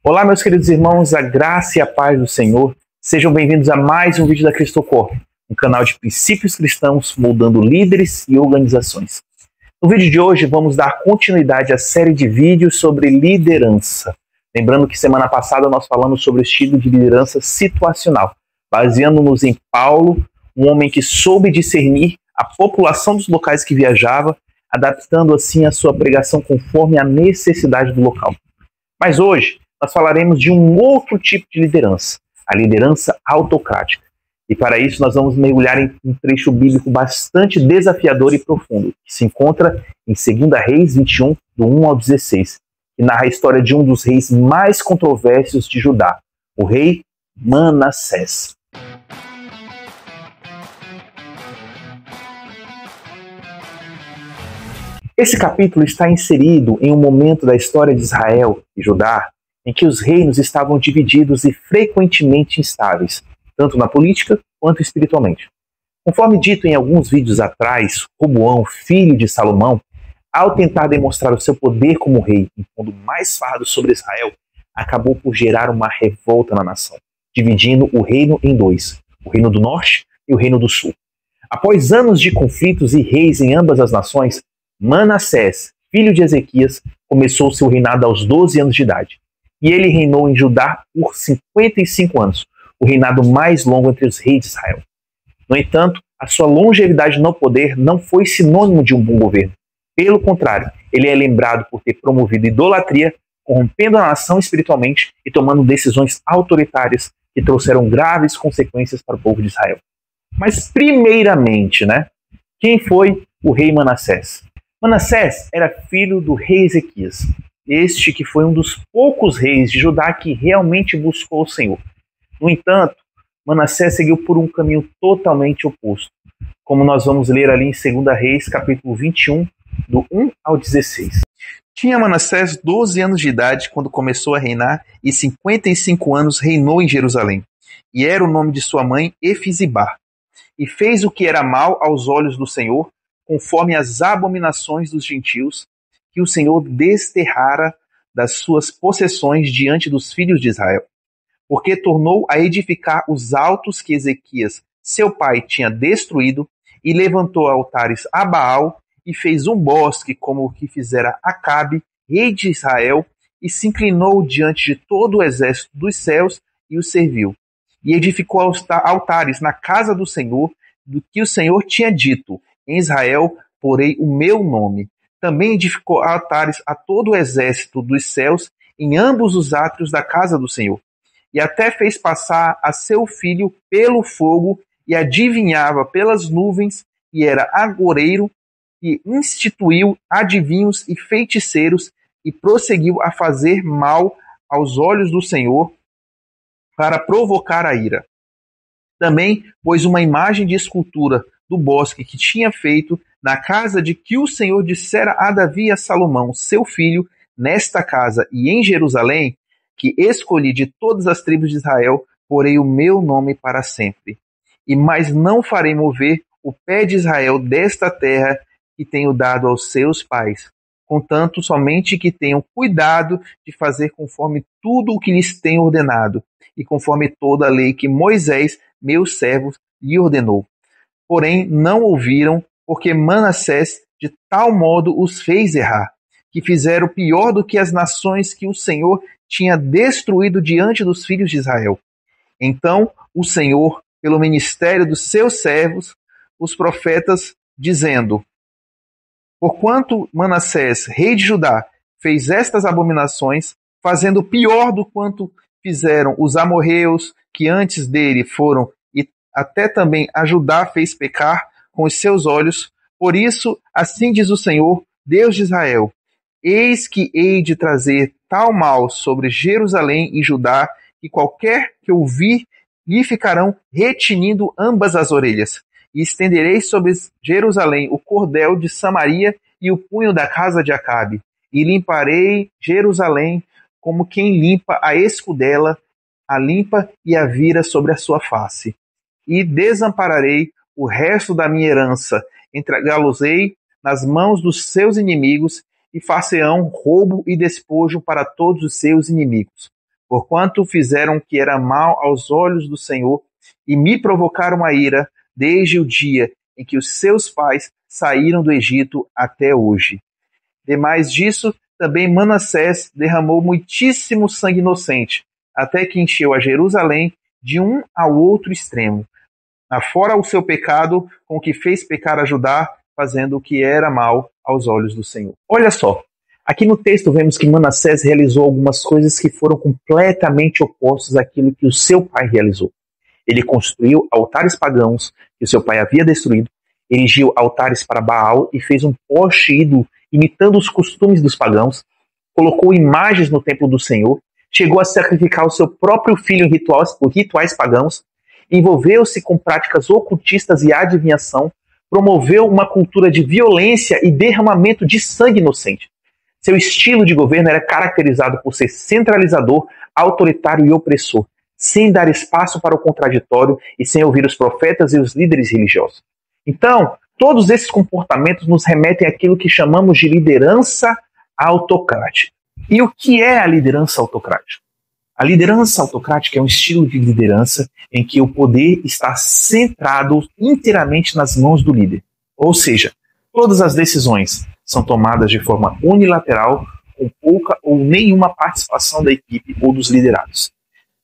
Olá, meus queridos irmãos, a graça e a paz do Senhor. Sejam bem-vindos a mais um vídeo da Cristocor, um canal de princípios cristãos moldando líderes e organizações. No vídeo de hoje, vamos dar continuidade à série de vídeos sobre liderança. Lembrando que semana passada nós falamos sobre o estilo de liderança situacional, baseando-nos em Paulo, um homem que soube discernir a população dos locais que viajava, adaptando assim a sua pregação conforme a necessidade do local. Mas hoje, nós falaremos de um outro tipo de liderança, a liderança autocrática. E para isso nós vamos mergulhar em um trecho bíblico bastante desafiador e profundo, que se encontra em 2 Reis 21, do 1 ao 16, que narra a história de um dos reis mais controversos de Judá, o rei Manassés. Esse capítulo está inserido em um momento da história de Israel e Judá em que os reinos estavam divididos e frequentemente instáveis, tanto na política quanto espiritualmente. Conforme dito em alguns vídeos atrás, Roboão, filho de Salomão, ao tentar demonstrar o seu poder como rei, impondo mais fardo sobre Israel, acabou por gerar uma revolta na nação, dividindo o reino em dois, o reino do norte e o reino do sul. Após anos de conflitos e reis em ambas as nações, Manassés, filho de Ezequias, começou seu reinado aos 12 anos de idade. E ele reinou em Judá por 55 anos, o reinado mais longo entre os reis de Israel. No entanto, a sua longevidade no poder não foi sinônimo de um bom governo. Pelo contrário, ele é lembrado por ter promovido idolatria, corrompendo a nação espiritualmente e tomando decisões autoritárias que trouxeram graves consequências para o povo de Israel. Mas primeiramente, quem foi o rei Manassés? Manassés era filho do rei Ezequias, este que foi um dos poucos reis de Judá que realmente buscou o Senhor. No entanto, Manassés seguiu por um caminho totalmente oposto, como nós vamos ler ali em 2 Reis, capítulo 21, do 1 ao 16. Tinha Manassés 12 anos de idade quando começou a reinar e 55 anos reinou em Jerusalém. E era o nome de sua mãe Efizibá. E fez o que era mal aos olhos do Senhor, conforme as abominações dos gentios, que o Senhor desterrara das suas possessões diante dos filhos de Israel. Porque tornou a edificar os altos que Ezequias, seu pai, tinha destruído, e levantou altares a Baal, e fez um bosque como o que fizera Acabe, rei de Israel, e se inclinou diante de todo o exército dos céus e o serviu. E edificou altares na casa do Senhor, do que o Senhor tinha dito: em Israel porei o meu nome. Também edificou altares a todo o exército dos céus em ambos os átrios da casa do Senhor. E até fez passar a seu filho pelo fogo, e adivinhava pelas nuvens, e era agoureiro, e instituiu adivinhos e feiticeiros, e prosseguiu a fazer mal aos olhos do Senhor, para provocar a ira. Também pôs uma imagem de escultura do bosque que tinha feito na casa de que o Senhor dissera a Davi e a Salomão, seu filho, nesta casa e em Jerusalém, que escolhi de todas as tribos de Israel, porei o meu nome para sempre. E mais não farei mover o pé de Israel desta terra que tenho dado aos seus pais, contanto somente que tenham cuidado de fazer conforme tudo o que lhes tenho ordenado, e conforme toda a lei que Moisés, meu servo, lhe ordenou. Porém não ouviram, porque Manassés de tal modo os fez errar, que fizeram pior do que as nações que o Senhor tinha destruído diante dos filhos de Israel. Então o Senhor, pelo ministério dos seus servos, os profetas, dizendo: porquanto Manassés, rei de Judá, fez estas abominações, fazendo pior do quanto fizeram os amorreus que antes dele foram, e até também a Judá fez pecar com os seus olhos. Por isso, assim diz o Senhor, Deus de Israel: eis que hei de trazer tal mal sobre Jerusalém e Judá, que qualquer que ouvir lhe ficarão retinindo ambas as orelhas. E estenderei sobre Jerusalém o cordel de Samaria e o punho da casa de Acabe. E limparei Jerusalém como quem limpa a escudela, a limpa e a vira sobre a sua face. E desampararei o resto da minha herança, entregá-los-ei nas mãos dos seus inimigos, e far-se-ão roubo e despojo para todos os seus inimigos. porquanto fizeram o que era mal aos olhos do Senhor e me provocaram a ira desde o dia em que os seus pais saíram do Egito até hoje. Demais disso, também Manassés derramou muitíssimo sangue inocente, até que encheu a Jerusalém de um ao outro extremo. Afora o seu pecado, com o que fez pecar a Judá, fazendo o que era mal aos olhos do Senhor. Olha só, aqui no texto vemos que Manassés realizou algumas coisas que foram completamente opostas àquilo que o seu pai realizou. Ele construiu altares pagãos que o seu pai havia destruído, erigiu altares para Baal e fez um poste ídolo imitando os costumes dos pagãos, colocou imagens no templo do Senhor, chegou a sacrificar o seu próprio filho em rituais pagãos, envolveu-se com práticas ocultistas e adivinhação, promoveu uma cultura de violência e derramamento de sangue inocente. Seu estilo de governo era caracterizado por ser centralizador, autoritário e opressor, sem dar espaço para o contraditório e sem ouvir os profetas e os líderes religiosos. Então, todos esses comportamentos nos remetem àquilo que chamamos de liderança autocrática. E o que é a liderança autocrática? A liderança autocrática é um estilo de liderança em que o poder está centrado inteiramente nas mãos do líder. Ou seja, todas as decisões são tomadas de forma unilateral, com pouca ou nenhuma participação da equipe ou dos liderados.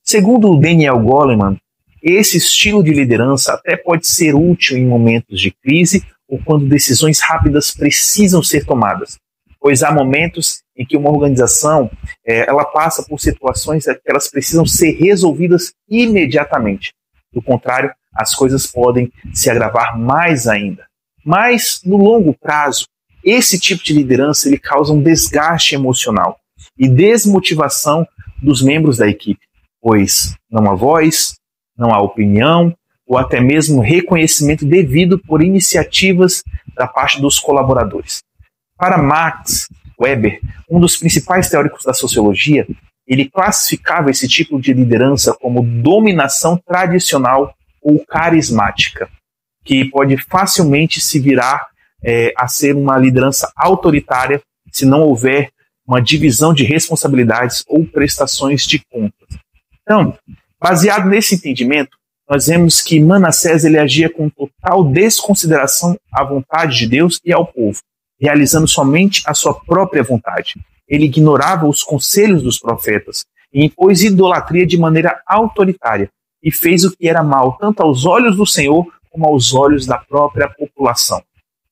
Segundo Daniel Goleman, esse estilo de liderança até pode ser útil em momentos de crise ou quando decisões rápidas precisam ser tomadas, pois há momentos em que uma organização ela passa por situações que elas precisam ser resolvidas imediatamente. Do contrário, as coisas podem se agravar mais ainda. Mas, no longo prazo, esse tipo de liderança ele causa um desgaste emocional e desmotivação dos membros da equipe, pois não há voz, não há opinião ou até mesmo reconhecimento devido por iniciativas da parte dos colaboradores. Para Max Weber, um dos principais teóricos da sociologia, ele classificava esse tipo de liderança como dominação tradicional ou carismática, que pode facilmente se virar a ser uma liderança autoritária se não houver uma divisão de responsabilidades ou prestações de contas. Então, baseado nesse entendimento, nós vemos que Manassés ele agia com total desconsideração à vontade de Deus e ao povo, realizando somente a sua própria vontade. Ele ignorava os conselhos dos profetas e impôs idolatria de maneira autoritária e fez o que era mal tanto aos olhos do Senhor como aos olhos da própria população,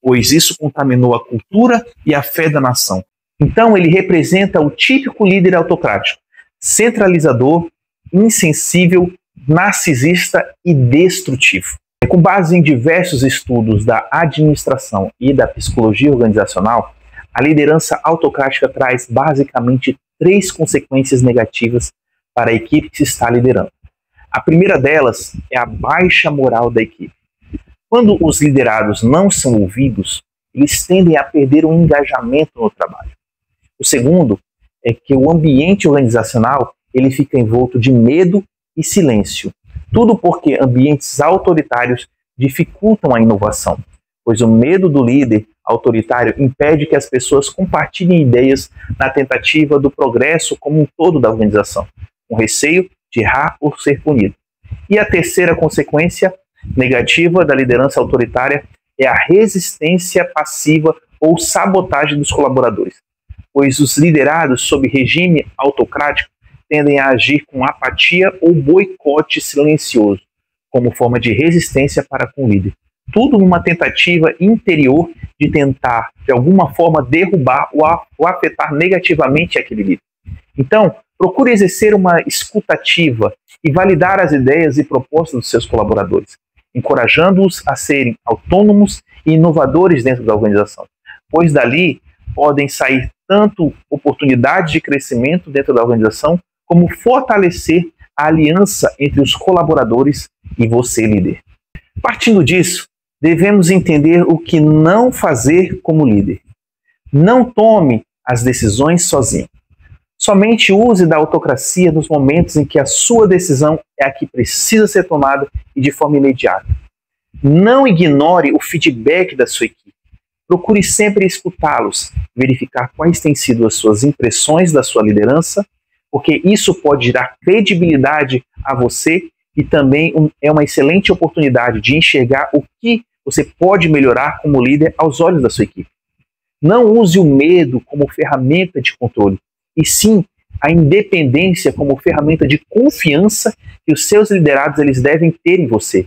pois isso contaminou a cultura e a fé da nação. Então ele representa o típico líder autocrático, centralizador, insensível, narcisista e destrutivo. Com base em diversos estudos da administração e da psicologia organizacional, a liderança autocrática traz basicamente 3 consequências negativas para a equipe que se está liderando. A primeira delas é a baixa moral da equipe. Quando os liderados não são ouvidos, eles tendem a perder o engajamento no trabalho. O segundo é que o ambiente organizacional ele fica envolto de medo e silêncio. Tudo porque ambientes autoritários dificultam a inovação, pois o medo do líder autoritário impede que as pessoas compartilhem ideias na tentativa do progresso como um todo da organização, com receio de errar ou ser punido. E a terceira consequência negativa da liderança autoritária é a resistência passiva ou sabotagem dos colaboradores, pois os liderados sob regime autocrático tendem a agir com apatia ou boicote silencioso, como forma de resistência para com o líder. Tudo numa tentativa interior de tentar, de alguma forma, derrubar ou afetar negativamente aquele líder. Então, procure exercer uma escutativa e validar as ideias e propostas dos seus colaboradores, encorajando-os a serem autônomos e inovadores dentro da organização, pois dali podem sair tanto oportunidades de crescimento dentro da organização, como fortalecer a aliança entre os colaboradores e você, líder. Partindo disso, devemos entender o que não fazer como líder. Não tome as decisões sozinho. Somente use da autocracia nos momentos em que a sua decisão é a que precisa ser tomada e de forma imediata. Não ignore o feedback da sua equipe. Procure sempre escutá-los, verificar quais têm sido as suas impressões da sua liderança, porque isso pode dar credibilidade a você e também é uma excelente oportunidade de enxergar o que você pode melhorar como líder aos olhos da sua equipe. Não use o medo como ferramenta de controle, e sim a independência como ferramenta de confiança que os seus liderados eles devem ter em você.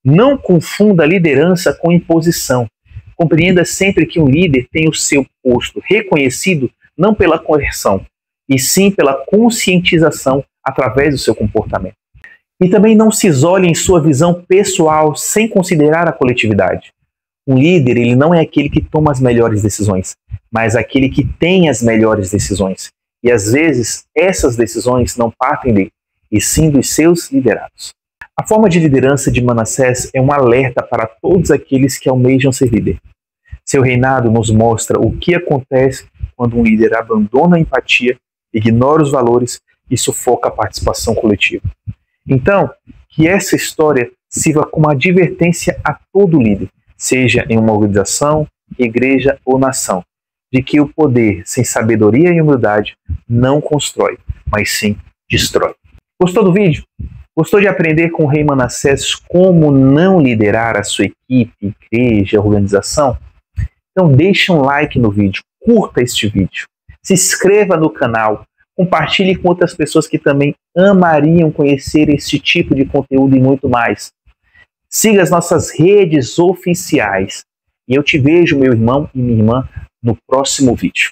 Não confunda liderança com imposição. Compreenda sempre que um líder tem o seu posto reconhecido não pela correção, e sim pela conscientização através do seu comportamento. E também não se isole em sua visão pessoal sem considerar a coletividade. Um líder, ele não é aquele que toma as melhores decisões, mas aquele que tem as melhores decisões. E às vezes, essas decisões não partem dele, e sim dos seus liderados. A forma de liderança de Manassés é um alerta para todos aqueles que almejam ser líder. Seu reinado nos mostra o que acontece quando um líder abandona a empatia, ignora os valores e sufoca a participação coletiva. Então, que essa história sirva como advertência a todo líder, seja em uma organização, igreja ou nação, de que o poder sem sabedoria e humildade não constrói, mas sim destrói. Gostou do vídeo? Gostou de aprender com o rei Manassés como não liderar a sua equipe, igreja, organização? Então deixe um like no vídeo, curta este vídeo, se inscreva no canal, compartilhe com outras pessoas que também amariam conhecer esse tipo de conteúdo e muito mais. Siga as nossas redes oficiais e eu te vejo, meu irmão e minha irmã, no próximo vídeo.